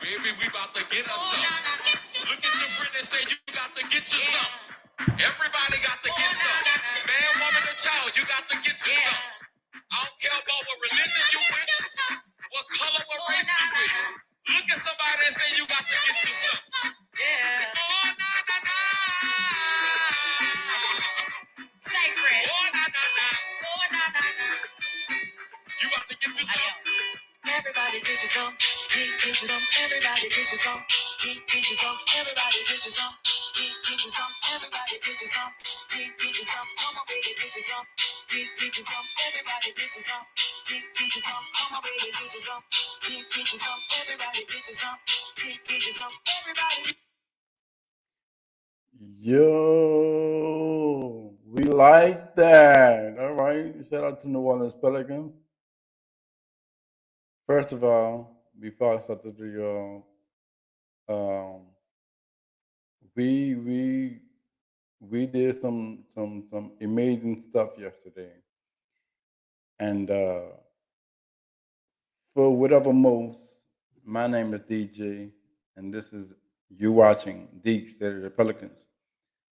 Baby, we about to get us some. Look at your friend and say, you got to get you some. Everybody got to get some. Man, woman, and child, you got to get you some. I don't care about what religion you with, what color, what race you with. Look at somebody and say, you got to get you some. Yeah. Oh, na, na, na. Sacred. Oh, na, na, na. Oh, na, na, na. You got to get you some. Everybody get you some. Get you some. Everybody get you some. Get you some. Everybody get you some. Get you some. Everybody get you some. Get you some. Come on, baby, get you some. Get you some. Everybody get you some. Get you some. Come on, baby, get you some. Get you some. Everybody get you some. Get you some. Everybody. Yo, we like that. All right. Shout out to New Orleans Pelicans. First of all, before I start the video, we we we did some amazing stuff yesterday, and for whatever most, my name is DJ, and this is you watching the State of the Pelicans.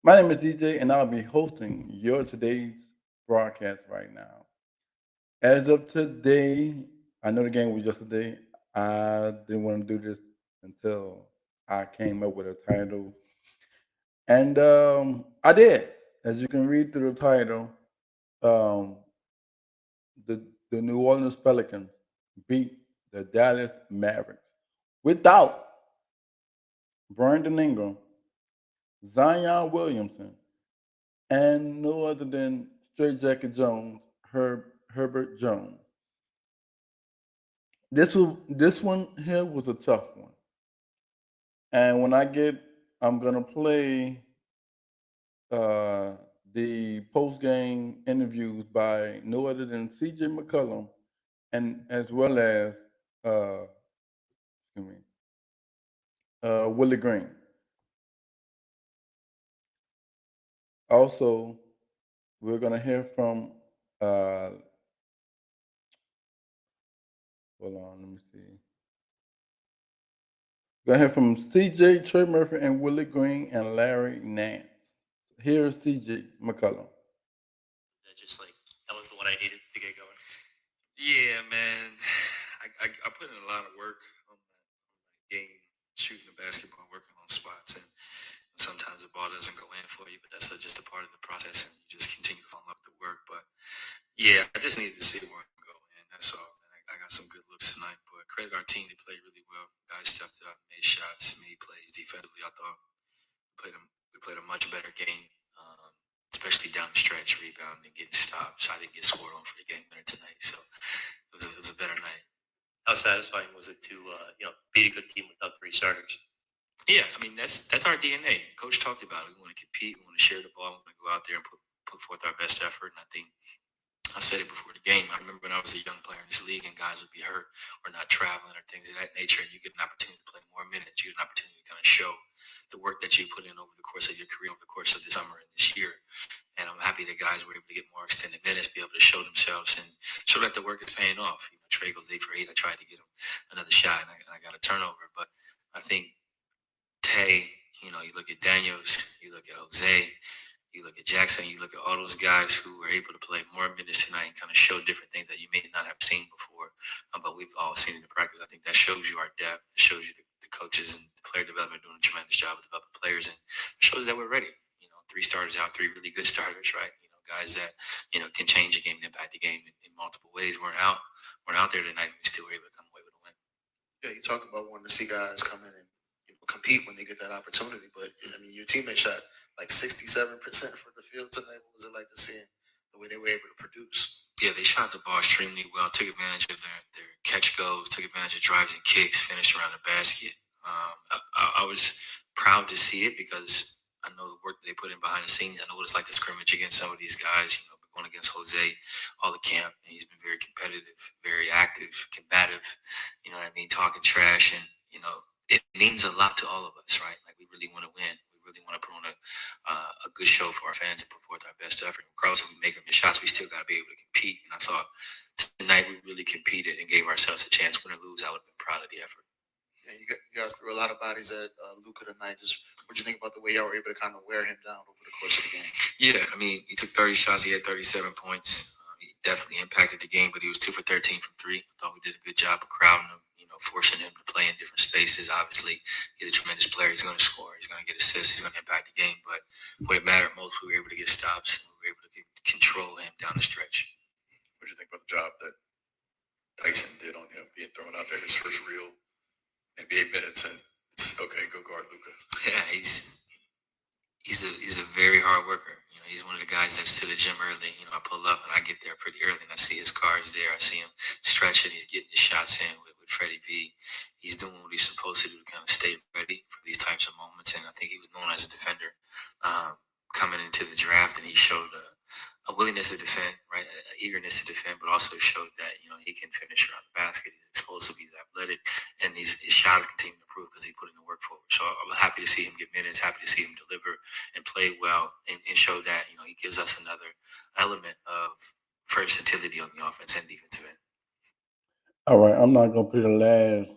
My name is DJ, and I'll be hosting your today's broadcast right now. As of today, I know the game was yesterday. I didn't want to do this until I came up with a title, and I did. As you can read through the title, um, the New Orleans Pelicans beat the Dallas Mavericks without Brandon Ingram, Zion Williamson, and no other than Straight Jacket Jones, Herbert Jones. This one here was a tough one. And when I'm gonna play uh, the post game interviews by no other than C.J. McCollum, and as well as uh, excuse me, Willie Green. Also, we're gonna hear from. Hold on, let me see. We're gonna hear from C.J. Trey Murphy and Willie Green and Larry Nance. Here's C.J. McCollum. That just like that was the one I needed to get going. Yeah, man. I put in a lot of work on that game, shooting the basketball, working on spots, and sometimes the ball doesn't go in for you, but that's just a part of the process, and you just continue to follow up the work. But yeah, I just needed to see where I can go, and that's all. And I got some good looks tonight, but credit our team; they played really well. Guys stepped up, made shots, made plays. Defensively, I thought we played a much better game. Especially down the stretch, rebounding, getting stops. I didn't get scored on for the game winner tonight, so it was a better night. How satisfying was it to beat a good team without three starters? Yeah, I mean that's our DNA. Coach talked about it. We want to compete. We want to share the ball. We want to go out there and put forth our best effort. And I think I said it before the game. I remember when I was a young player in this league and guys would be hurt or not traveling or things of that nature, and you get an opportunity to play more minutes. You get an opportunity to kind of show the work that you put in over the course of your career, over the course of the summer and this year. And I'm happy that guys were able to get more extended minutes, be able to show themselves and show that the work is paying off. Trey goes 8 for 8. I tried to get him another shot, and I got a turnover. But I think Tay, you look at Daniels, you look at Jose, you look at Jackson, you look at all those guys who were able to play more minutes tonight and kind of show different things that you may not have seen before, but we've all seen in the practice. I think that shows you our depth. It shows you the coaches and the player development doing a tremendous job of developing players, and it shows that we're ready. 3 starters out, 3 really good starters, right? Guys that can change a game and impact the game in multiple ways. We're out there tonight, and we still were able to come away with a win. Yeah, you talked about wanting to see guys come in and compete when they get that opportunity, but I mean, your teammates shot like 67% from the field tonight. What was it like to seeing the way they were able to produce? Yeah, they shot the ball extremely well, took advantage of their catch goes, took advantage of drives and kicks, finished around the basket. I was proud to see it because I know the work that they put in behind the scenes. I know what it's like to scrimmage against some of these guys, going against Jose all the camp. And he's been very competitive, very active, combative, you know what I mean, talking trash. And, it means a lot to all of us, right? Like, we really want to win. We really want to put on a good show for our fans and put forth our best effort. Regardless if we make them the shots, we still got to be able to compete. And I thought tonight we really competed and gave ourselves a chance. Win or lose, I would have been proud of the effort. Yeah, you guys threw a lot of bodies at Luka tonight. Just what you think about the way y'all were able to kind of wear him down over the course of the game? Yeah, I mean, he took 30 shots. He had 37 points. He definitely impacted the game, but he was 2 for 13 from three. I thought we did a good job of crowding him, forcing him to play in different spaces. Obviously, he's a tremendous player. He's going to score. He's going to get assists. He's going to impact the game. But when it mattered most, we were able to get stops. And we were able to control him down the stretch. What do you think about the job that Tyson did on him being thrown out there his first real NBA minutes, and it's okay, go guard Luka? Yeah, he's a very hard worker. He's one of the guys that's to the gym early. I pull up and I get there pretty early and I see his cars there. I see him stretching. He's getting his shots in with Freddie V. He's doing what he's supposed to do to kind of stay ready for these types of moments. And I think he was known as a defender coming into the draft, and he showed a willingness to defend, right? An eagerness to defend, but also showed that, he can finish around the basket. He's explosive, he's athletic, and his shots continue to improve because he put in the work forward. So I'm happy to see him get minutes, happy to see him deliver and play well and show that, he gives us another element of versatility on the offense and defensive end. All right, I'm not going to play the last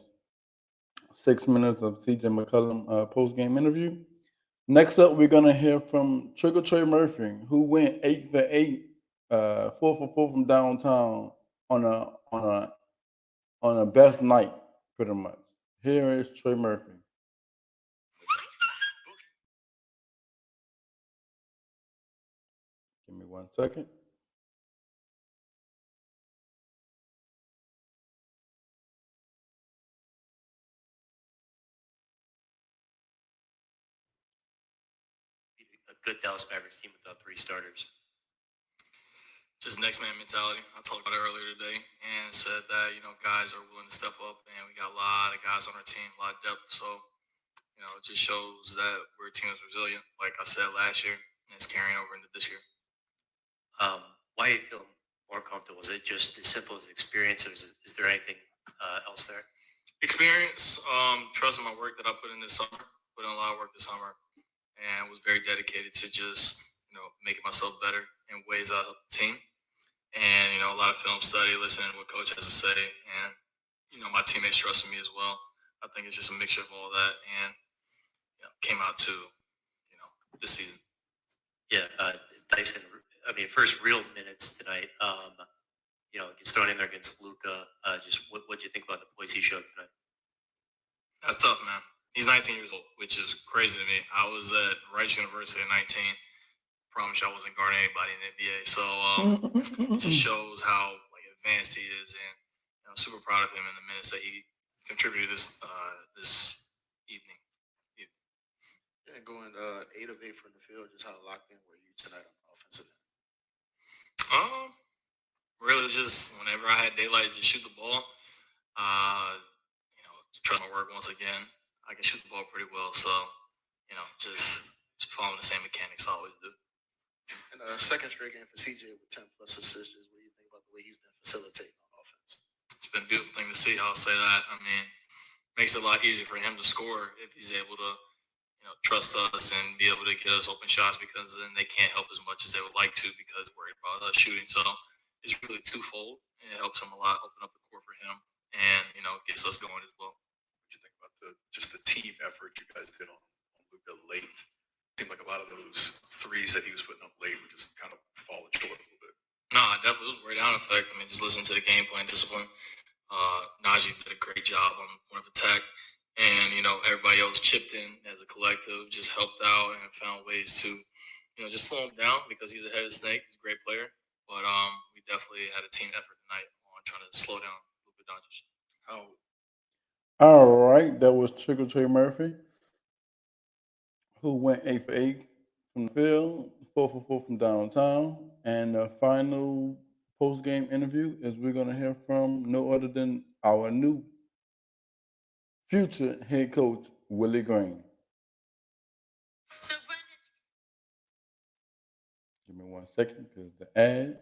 6 minutes of CJ McCollum post-game interview. Next up, we're going to hear from Trigger Trey Murphy, who went 8 for 8, 4 for 4 from downtown on a best night, pretty much. Here is Trey Murphy. Give me 1 second. A good Dallas Mavericks team without three starters. Just next man mentality. I talked about it earlier today and said that, guys are willing to step up, and we got a lot of guys on our team, a lot of depth. So, it just shows that we're a team that's resilient, like I said last year, and it's carrying over into this year. Why do you feel more comfortable? Is it just as simple as experience, or is there anything else there? Experience, trusting my work that I put in this summer, put in a lot of work this summer, and was very dedicated to just, making myself better in ways that help the team. And, a lot of film study, listening to what coach has to say, and, my teammates trusting me as well. I think it's just a mixture of all that, and, came out to, this season. Yeah, Dyson, first real minutes tonight, gets thrown in there against Luka. Just what do you think about the poise he showed tonight? That's tough, man. He's 19 years old, which is crazy to me. I was at Rice University at 19. Promise you I wasn't guarding anybody in the NBA. So it just shows how advanced he is, and I'm super proud of him in the minutes that he contributed this evening. Yeah, going 8 of 8 from the field. Just how locked in were you tonight on the offensive end? Really just whenever I had daylight to shoot the ball, trust my work once again. I can shoot the ball pretty well, so just following the same mechanics I always do. And second straight game for CJ with 10 plus assists. What do you think about the way he's been facilitating on offense? It's been a beautiful thing to see. I'll say that. Makes it a lot easier for him to score if he's able to, trust us and be able to get us open shots, because then they can't help as much as they would like to because worried about us shooting. So it's really twofold, and it helps him a lot, open up the court for him, and gets us going as well. What do you think about the team effort you guys did on Luka late? Seemed like a lot of those threes that he was putting up late were just kind of falling short a little bit. No, it definitely was a wear down effect. Just listen to the game plan discipline. Najee did a great job on point of attack, and everybody else chipped in as a collective, just helped out and found ways to just slow him down, because he's a headed snake. He's a great player, but we definitely had a team effort tonight on trying to slow down Luka Doncic. All right, that was Trigger Trey Murphy, who went 8 for 8, from the field, 4 for 4 from downtown, and the final post-game interview is we're going to hear from no other than our new future head coach, Willie Green. Give me 1 second because the ads.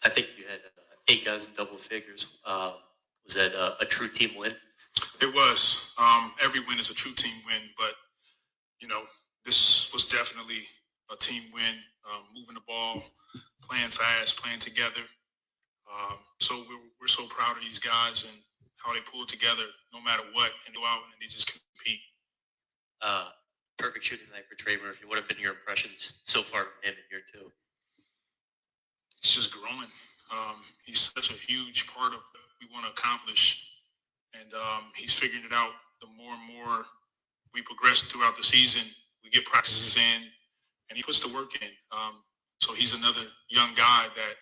I think you had 8 guys in double figures. Was that a true team win? It was. Every win is a true team win, but this was definitely a team win. Moving the ball, playing fast, playing together. So we're so proud of these guys and how they pull together no matter what and go out and they just compete. Perfect shooting night for Trey Murphy. What have been your impressions so far from him in year 2? It's just growing. He's such a huge part of what we want to accomplish, and he's figuring it out. The more and more we progress throughout the season, we get practices in, and he puts the work in. So he's another young guy that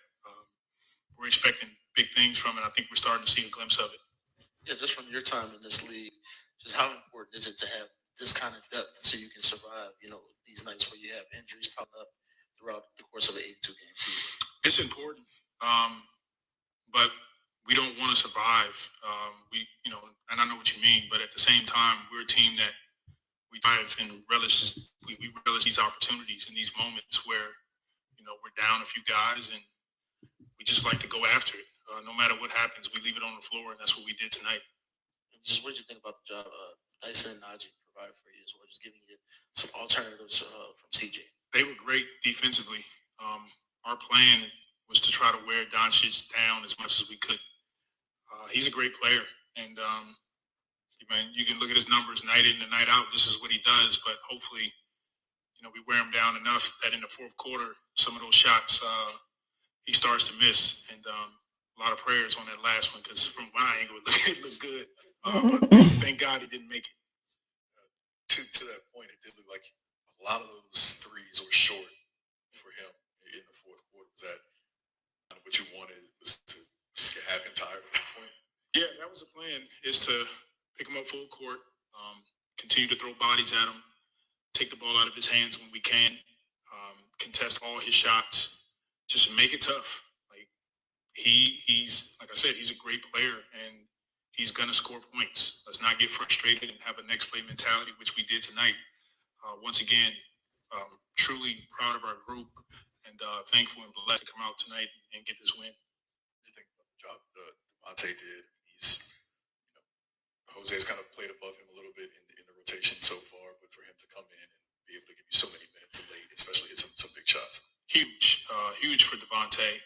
we're expecting big things from, and I think we're starting to see a glimpse of it. Yeah, just from your time in this league, just how important is it to have this kind of depth so you can survive, these nights where you have injuries pop up throughout the course of an 82-game season? It's important, but we don't want to survive. And I know what you mean, but at the same time, we're a team that we dive and relish. We relish these opportunities and these moments where, we're down a few guys and we just like to go after it. No matter what happens, we leave it on the floor, and that's what we did tonight. And just what did you think about the job Dyson and Najee provided for you as well, just giving you some alternatives from CJ? They were great defensively. Our plan was to try to wear Doncic down as much as we could. He's a great player, and you can look at his numbers night in and night out. This is what he does, but hopefully, we wear him down enough that in the fourth quarter, some of those shots he starts to miss, and a lot of prayers on that last one because from my angle, it looked good. But thank God he didn't make it. To that point, it did look like a lot of those threes were short for him in the fourth quarter. Was that kind of what you wanted? Was to just have him tired at that point? Yeah, that was the plan, is to pick him up full court, continue to throw bodies at him, take the ball out of his hands when we can, contest all his shots, just make it tough. Like he's like I said, he's a great player and he's gonna score points. Let's not get frustrated and have a next play mentality, which we did tonight. Once again, truly proud of our group and thankful and blessed to come out tonight and get this win. What do you think about the job Devontae did? He's, Jose's kind of played above him a little bit in the rotation so far, but for him to come in and be able to give you so many minutes late, especially hit some big shots. Huge for Devontae.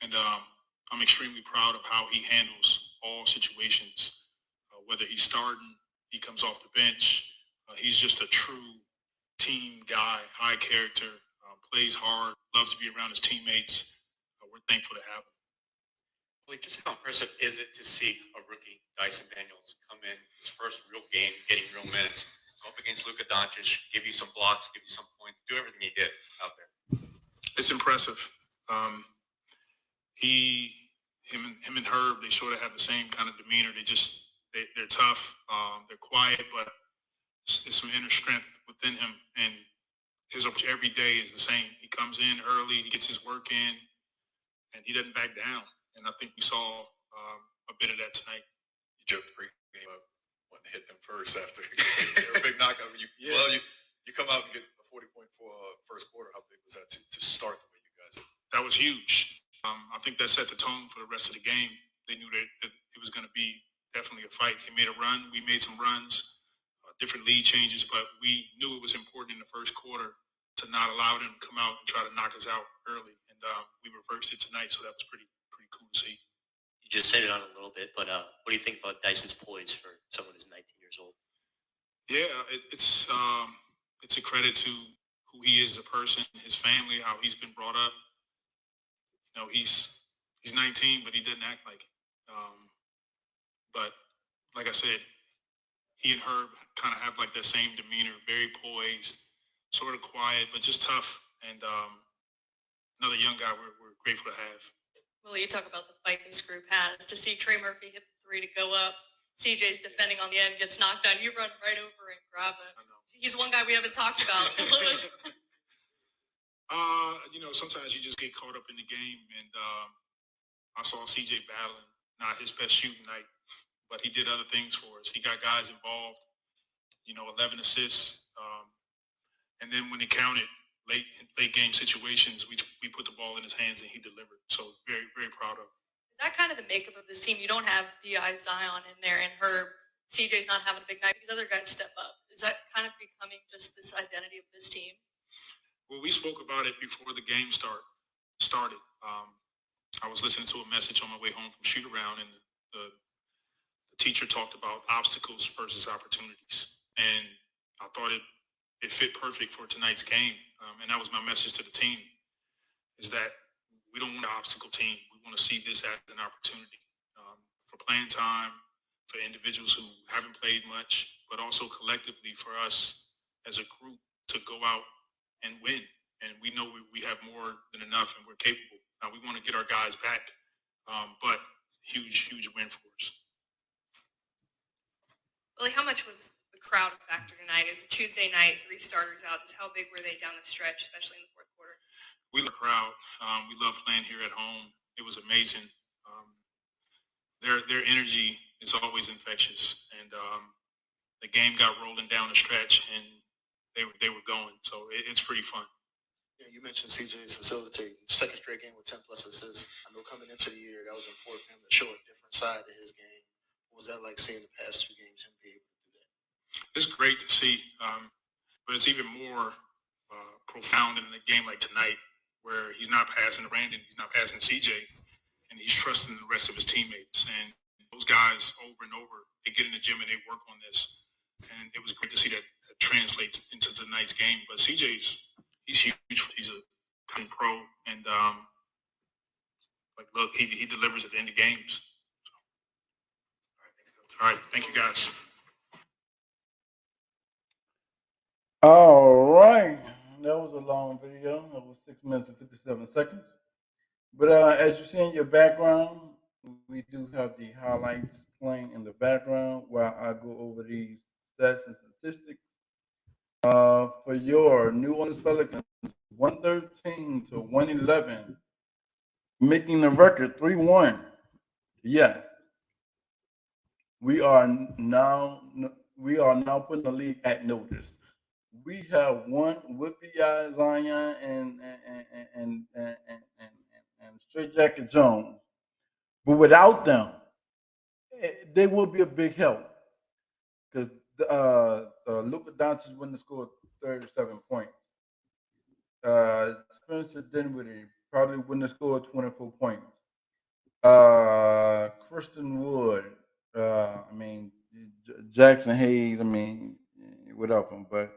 And I'm extremely proud of how he handles all situations, whether he's starting, he comes off the bench. He's just a true team guy, high character, plays hard, loves to be around his teammates. We're thankful to have him. Well, just how impressive is it to see a rookie, Dyson Daniels, come in his first real game, getting real minutes, go up against Luka Doncic, give you some blocks, give you some points, do everything he did out there? It's impressive. Him and Herb, they sort of have the same kind of demeanor. They're tough. They're quiet, but there's some inner strength within him. And his approach every day is the same. He comes in early, he gets his work in, and he doesn't back down. And I think we saw a bit of that tonight. You joked pre-game about wanting to hit them first after a big knockout. You come out and get a 40-point first quarter. How big was that to start the way you guys did? That was huge. I think that set the tone for the rest of the game. They knew that it was going to be definitely a fight. They made a run. We made some runs, different lead changes, but we knew it was important in the first quarter to not allow them to come out and try to knock us out early. And we reversed it tonight, so that was pretty cool to see. You just said it on a little bit, but what do you think about Dyson's poise for someone who's 19 years old? Yeah, it's a credit to who he is as a person, his family, how he's been brought up. He's 19, but he doesn't act like it. But like I said, he and Herb kind of have like that same demeanor, very poised, sort of quiet, but just tough. And another young guy we're grateful to have. Well, you talk about the fight this group has. To see Trey Murphy hit the three to go up, CJ's defending on the end, gets knocked down. You run right over and grab it. I know. He's one guy we haven't talked about. Sometimes you just get caught up in the game, and I saw CJ battling. Not his best shooting night, but he did other things for us. He got guys involved. 11 assists, and then when it counted, late game situations, we put the ball in his hands and he delivered. So very, very proud of him. Is that kind of the makeup of this team? You don't have B.I. Zion in there and Herb. CJ's not having a big night because other guys step up. Is that kind of becoming just this identity of this team? Well, we spoke about it before the game started. I was listening to a message on my way home from shoot around, and the teacher talked about obstacles versus opportunities, and I thought it fit perfect for tonight's game. And that was my message to the team: is that we don't want an obstacle team. We want to see this as an opportunity for playing time, for individuals who haven't played much, but also collectively for us as a group to go out and win. And we know we have more than enough and we're capable. Now we want to get our guys back, but huge win for us. Willie, how much was the crowd a factor tonight? It was a Tuesday night, 3 starters out. Just how big were they down the stretch, especially in the fourth quarter? We love the crowd. We love playing here at home. It was amazing. Their energy is always infectious, and the game got rolling down the stretch, and they were going. So it's pretty fun. Yeah, you mentioned CJ's facilitating, second straight game with 10 plus assists. I know coming into the year, that was important for him to show a different side to his game. What was that like seeing the past 2 games him be able to do that? It's great to see, but it's even more profound in a game like tonight, where he's not passing to Brandon, he's not passing to CJ, and he's trusting the rest of his teammates. And those guys over and over, they get in the gym and they work on this. And it was great to see that translate into tonight's game. But he's huge. He's a pro, and look, he delivers at the end of games. So. All right, thank you guys. All right. That was a long video. That was 6 minutes and 57 seconds. But as you see in your background, we do have the highlights playing in the background while I go over these stats and statistics. For your New Orleans Pelicans, 113 to 111, making the record 3-1. Yes, we are now putting the league at notice. We have won with B.I. Zion and Straight Jacket Jones, but without them, they will be a big help because Luka Doncic wouldn't have scored 37 points. Spencer Dinwiddie probably wouldn't have scored 24 points. Christian Wood, Jackson Hayes, without him, but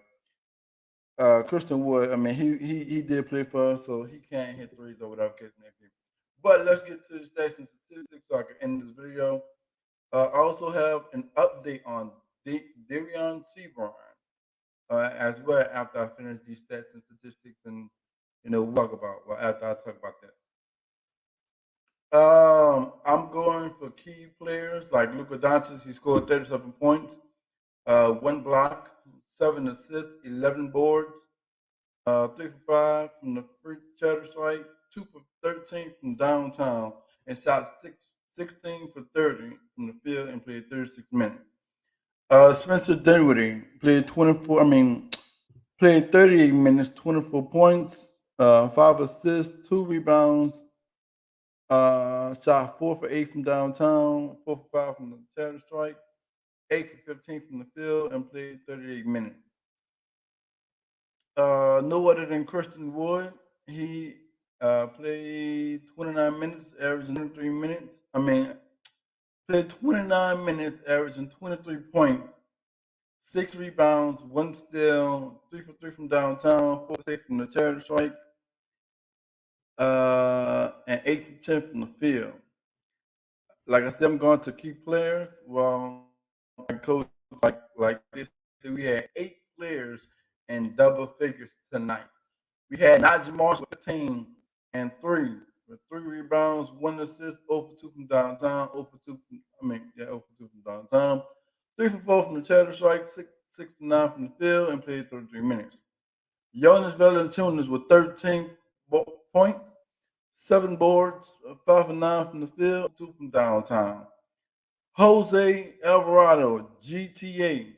Christian Wood, he did play for us, so he can't hit threes or whatever case may be. But let's get to the stats and statistics so I can end this video. I also have an update on Darion Seaborn as well after I finish these stats and statistics, and we'll talk about after I talk about that. I'm going for key players like Luka Doncic. He scored 37 points, 1 block, 7 assists, 11 boards, 3 for 5 from the free cheddar strike, 2 for 13 from downtown, and shot 16 for 30 from the field and played 36 minutes. Spencer Dinwiddie played 38 minutes, 24 points, 5 assists, 2 rebounds, shot 4 for 8 from downtown, 4 for 5 from the cheddar strike, 8 for 15 from the field, and played 38 minutes. No other than Christian Wood. He played 29 minutes, averaging 23 minutes. Played 29 minutes, averaging 23 points, 6 rebounds, 1 steal, 3 for 3 from downtown, 4 for 6 from the charity strike, and 8 for 10 from the field. Like I said, I'm going to key players. Well, coach, like this, we had 8 players in double figures tonight. We had Najee Marshall 15 and 3 with 3 rebounds, 1 assist, 0 for 2 from downtown, 0 for 2 0 for 2 from downtown, 3 for 4 from the chatter strike, 6 for 9 from the field, and played 33 minutes. Jonas Valanciunas with 13 points, 7 boards, 5 for 9 from the field, 2 from downtown. Jose Alvarado, GTA.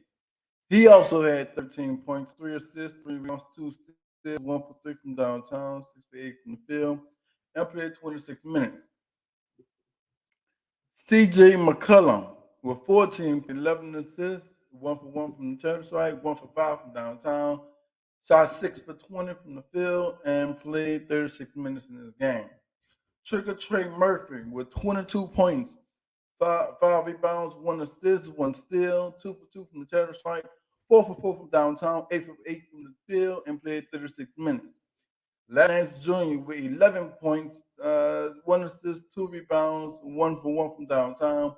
He also had 13 points, 3 assists, 3 rebounds, 2 steals, 1 for 3 from downtown, 6 for 8 from the field, and played 26 minutes. CJ McCollum with 14, 11 assists, 1 for 1 from the chatter strike, 1 for 5 from downtown, shot 6 for 20 from the field, and played 36 minutes in this game. Trigger Trey Murphy with 22 points, 5 rebounds, 1 assist, 1 steal, 2 for 2 from the chatter strike, 4 for 4 from downtown, 8 for 8 from the field, and played 36 minutes. Lance Jr. with 11 points, 1 assist, 2 rebounds, 1 for 1 from downtown,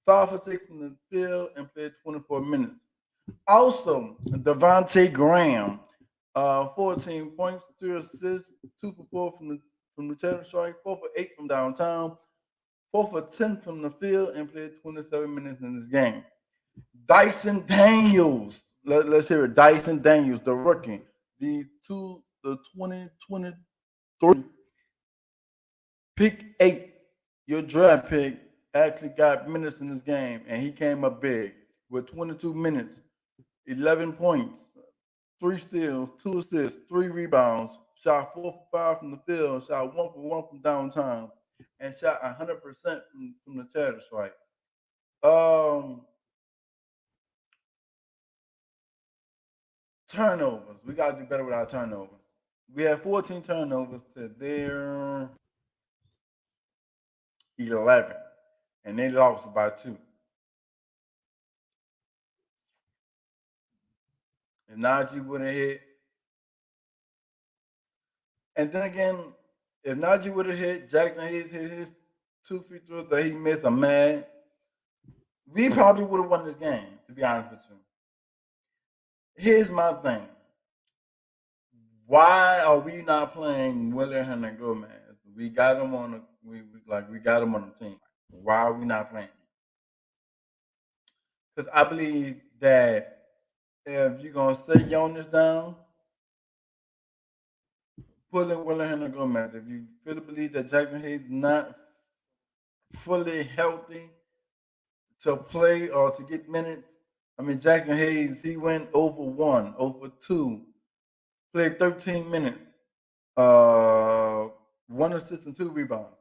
5 for 6 from the field, and played 24 minutes. Also, Devontae Graham, 14 points, 3 assists, 2 for 4 from the chatter strike, 4 for 8 from downtown, 4 for 10 from the field, and played 27 minutes in this game. Dyson Daniels, let's hear it. Dyson Daniels, the rookie, the 2023 pick 8, your draft pick, actually got minutes in this game, and he came up big with 22 minutes, 11 points, 3 steals, 2 assists, 3 rebounds, shot 4 for 5 from the field, shot 1 for 1 from downtown, and shot 100% from the chatter strike. Turnovers. We got to do better with our turnovers. We had 14 turnovers to their 11, and they lost by 2. If Najee would have hit, and then again, if Najee would have hit, Jackson Hayes hit his 2 free throws that he missed, I'm mad. We probably would have won this game, to be honest with you. Here's my thing. Why are we not playing William and Gomez? We got him on we got him on the team. Why are we not playing? Because I believe that if you're gonna sit Jonas down, put in William and Gomez. If you really believe that Jackson Hayes is not fully healthy to play or to get minutes, I mean Jackson Hayes, he went over 1, over 2, played 13 minutes, 1 assist and 2 rebounds.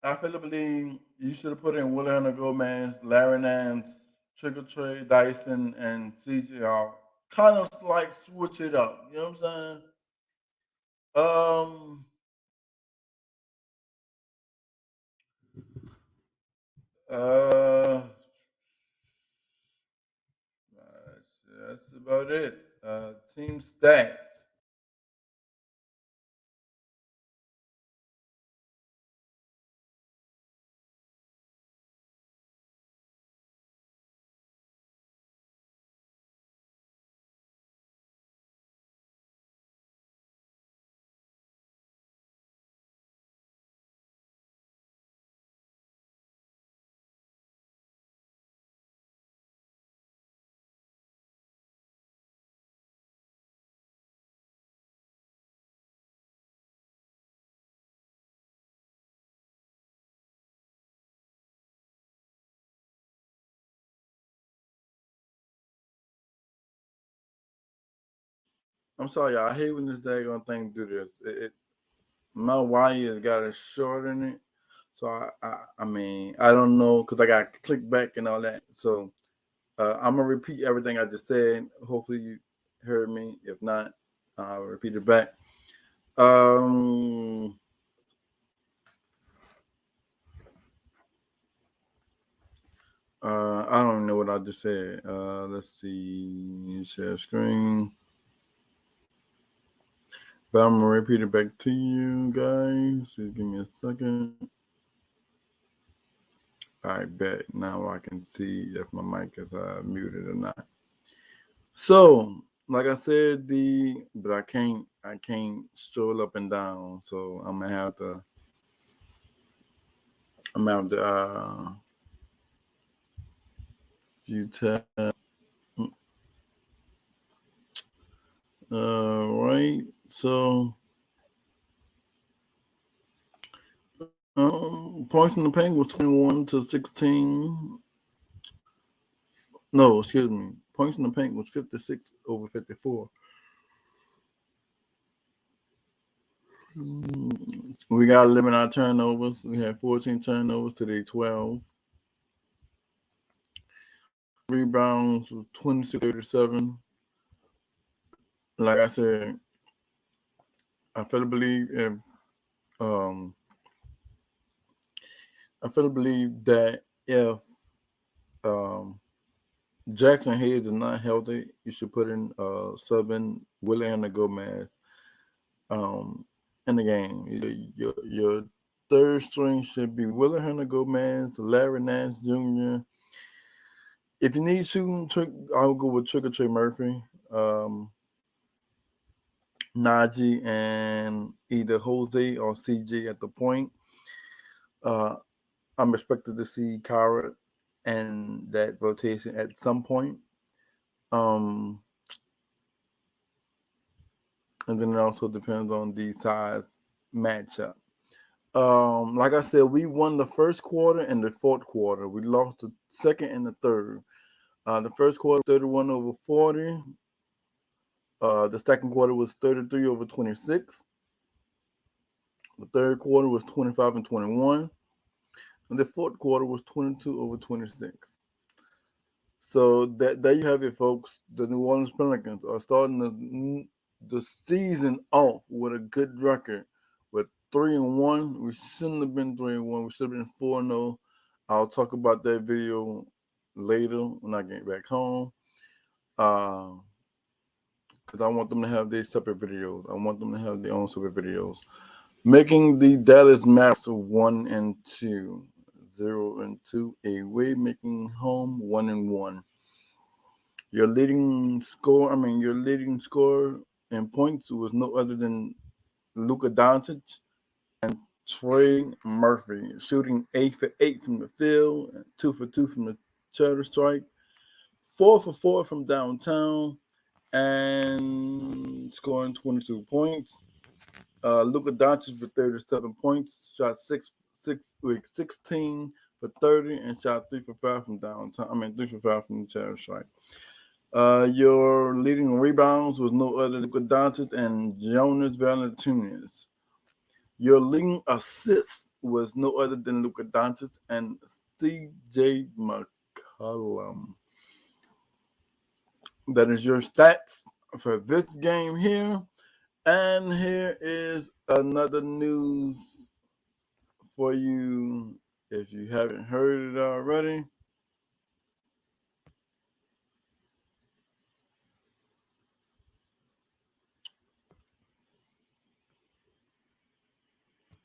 I feel believe you should have put in William Gomez, Larry Nance, Trigger Trey, Dyson, and CGR. Kind of like switch it up. You know what I'm saying? That's about it. Team stats. I'm sorry, y'all. I hate when this daggone thing do this. My wire got a short in it, so I mean I don't know because I got click back and all that. So I'm gonna repeat everything I just said. Hopefully you heard me. If not, I'll repeat it back. I don't know what I just said. Let's see. Share screen. But I'm gonna repeat it back to you guys. Just give me a second. I bet now I can see if my mic is muted or not. So, like I said, but I I can't stroll up and down, so I'm gonna have to. I'm gonna have to. You tell. Right. So, points in the paint was 21-16. No, excuse me. Points in the paint was 56-54. We got to limit our turnovers. We had 14 turnovers to the 12. Rebounds was 26-37. Like I said, I feel to believe if um I feel to believe that if um Jackson Hayes is not healthy, you should put in sub-in William Gomez in the game. Your third string should be William Gomez, Larry Nance Jr. If you need shooting, I'll go with Trick or Trey Murphy, Najee, and either Jose or CJ at the point. I'm expected to see Kyra and that rotation at some point. And then it also depends on the size matchup. Like I said, we won the first quarter and the fourth quarter. We lost the second and the third. The first quarter, 31-40. The second quarter was 33-26. The third quarter was 25-21. And the fourth quarter was 22-26. So there you have it, folks. The New Orleans Pelicans are starting the season off with a good record, with 3-1. We shouldn't have been 3-1. We should have been 4-0. I'll talk about that video later when I get back home. Because I want them to have their separate videos. I want them to have their own separate videos. Making the Dallas Mavericks 1-2. 0-2 away, making home 1-1. Your leading scorer in points was no other than Luka Doncic and Trey Murphy, shooting 8 for 8 from the field, 2 for 2 from the charter strike, 4 for 4 from downtown, and scoring 22 points. Luka Doncic for 37 points, shot 16 for 30, and shot 3 for 5 from downtown. 3 for 5 from the charter strike. Your leading rebounds was no other than Luka Doncic and Jonas Valanciunas. Your leading assists was no other than Luka Doncic and CJ McCollum. That is your stats for this game here. And here is another news for you if you haven't heard it already.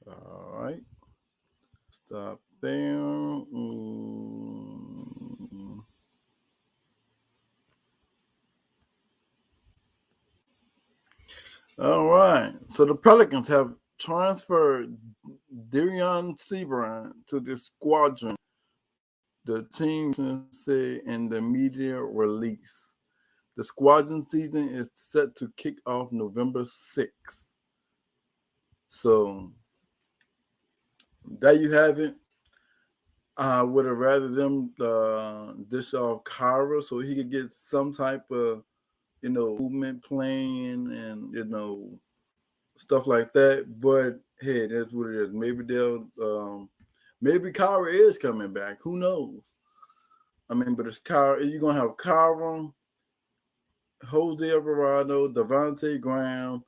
All right. Stop there. All right. So the Pelicans have transferred Darion Seabrand to the squadron. The team said in the media release. The squadron season is set to kick off November 6th. So there you have it. I would have rather them dish off Kyra so he could get some type of, movement playing and, stuff like that. But hey, that's what it is. Maybe maybe Kyra is coming back. Who knows? But it's Kyra. You're gonna have Kyra, Jose Alvarado, Devontae Graham,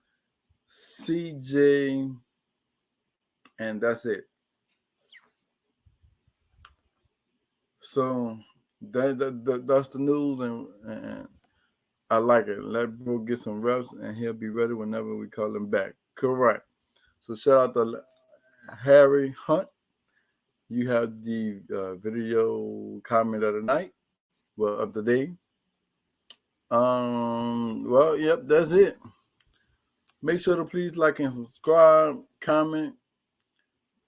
CJ, and that's it. So that's the news, and I like it. Let bro get some reps, and he'll be ready whenever we call him back. Correct. So shout out to Harry Hunt. You have the video comment of the night, well, of the day. Well, yep, that's it. Make sure to please like and subscribe, comment,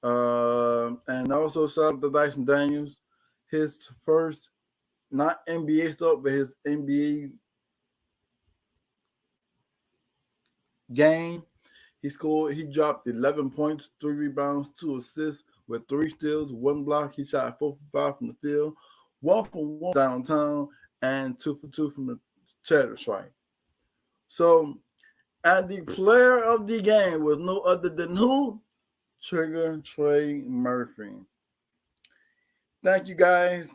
and also shout out to Dyson Daniels. His first, not NBA stuff, but his NBA game. He dropped 11 points, 3 rebounds, 2 assists with 3 steals, 1 block. He shot 4 for 5 from the field, 1 for 1 downtown, and 2 for 2 from the chatter strike. So, and the player of the game was no other than who? Trigger Trey Murphy. Thank you guys.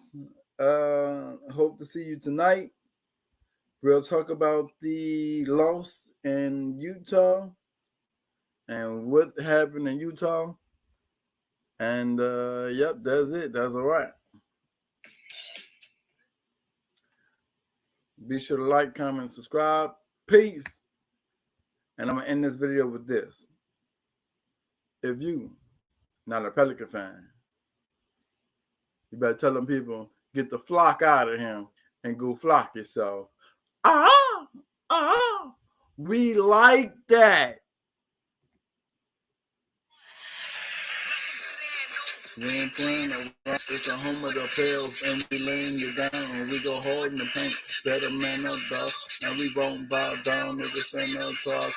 Hope to see you tonight. We'll talk about the loss in Utah and what happened in Utah. And yep, that's it. That's all right. Be sure to like, comment, subscribe. Peace. And I'm going to end this video with this. If you not a Pelican fan, you better tell them people, get the flock out of here and go flock yourself. We like that. We ain't playing around. It's the home of the Pels, and we laying you down. And we go hard in the paint. Better man up, dog. And we won't bow down. Niggas ain't no talk.